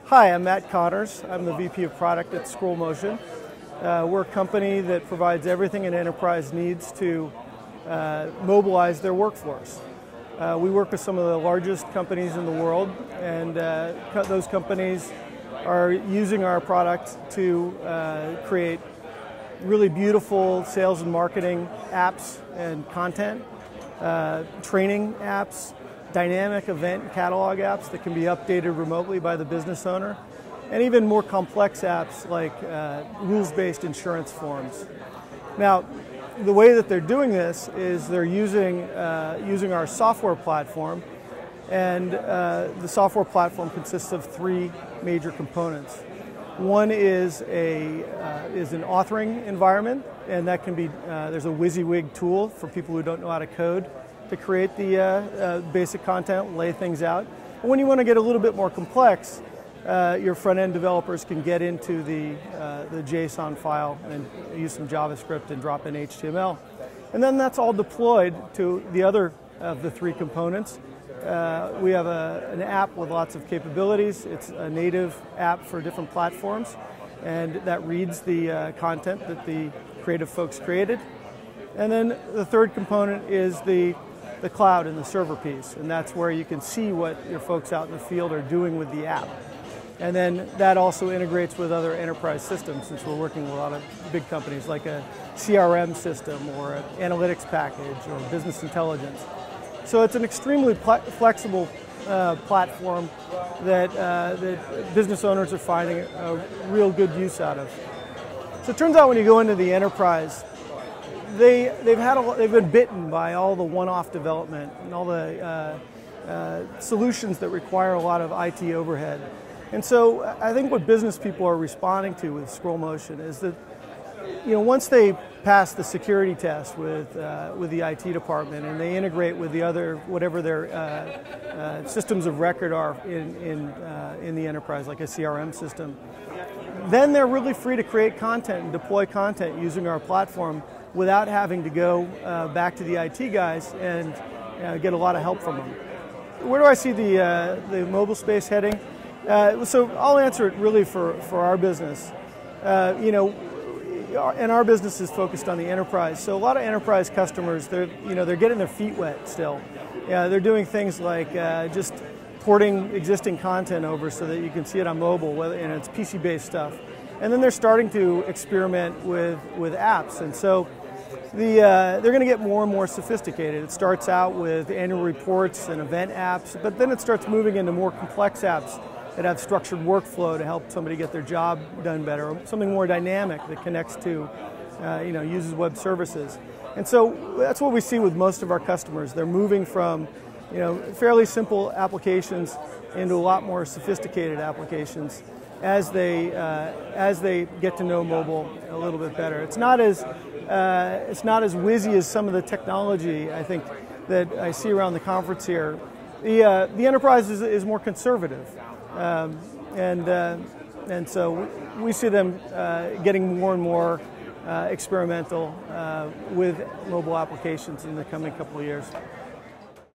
Hi, I'm Matt Connors. I'm the VP of Product at ScrollMotion. We're a company that provides everything an enterprise needs to mobilize their workforce. We work with some of the largest companies in the world, and those companies are using our product to create really beautiful sales and marketing apps and content, training apps, dynamic event and catalog apps that can be updated remotely by the business owner, and even more complex apps like rules-based insurance forms. Now, the way that they're doing this is they're using our software platform, and the software platform consists of three major components. One is an authoring environment, and that can be there's a WYSIWYG tool for people who don't know how to code to create the basic content, lay things out. And when you want to get a little bit more complex, your front-end developers can get into the JSON file and use some JavaScript and drop in HTML. And then that's all deployed to the other of the three components. We have an app with lots of capabilities. It's a native app for different platforms, and that reads the content that the creative folks created. And then the third component is the cloud and the server piece, and that's where you can see what your folks out in the field are doing with the app. And then that also integrates with other enterprise systems, since we're working with a lot of big companies like a CRM system or an analytics package or business intelligence. So it's an extremely flexible platform that business owners are finding a real good use out of. So it turns out when you go into the enterprise, they've been bitten by all the one-off development and all the solutions that require a lot of IT overhead. And so I think what business people are responding to with ScrollMotion is that, once they pass the security test with the IT department and they integrate with the other, whatever their systems of record are in the enterprise, like a CRM system, then they're really free to create content and deploy content using our platform without having to go back to the IT guys and get a lot of help from them. Where do I see the mobile space heading? So I'll answer it really for our business. And our business is focused on the enterprise. So a lot of enterprise customers, they're getting their feet wet still. They're doing things like just porting existing content over so that you can see it on mobile, and it's PC-based stuff. And then they're starting to experiment with apps, and so they're going to get more and more sophisticated. It starts out with annual reports and event apps, but then it starts moving into more complex apps that have structured workflow to help somebody get their job done better, or something more dynamic that connects to, uses web services. And so that's what we see with most of our customers. They're moving from, fairly simple applications into a lot more sophisticated applications as they get to know mobile a little bit better. It's not as whizzy as some of the technology I think that I see around the conference here. The enterprise is more conservative. And so we see them getting more and more experimental with mobile applications in the coming couple of years.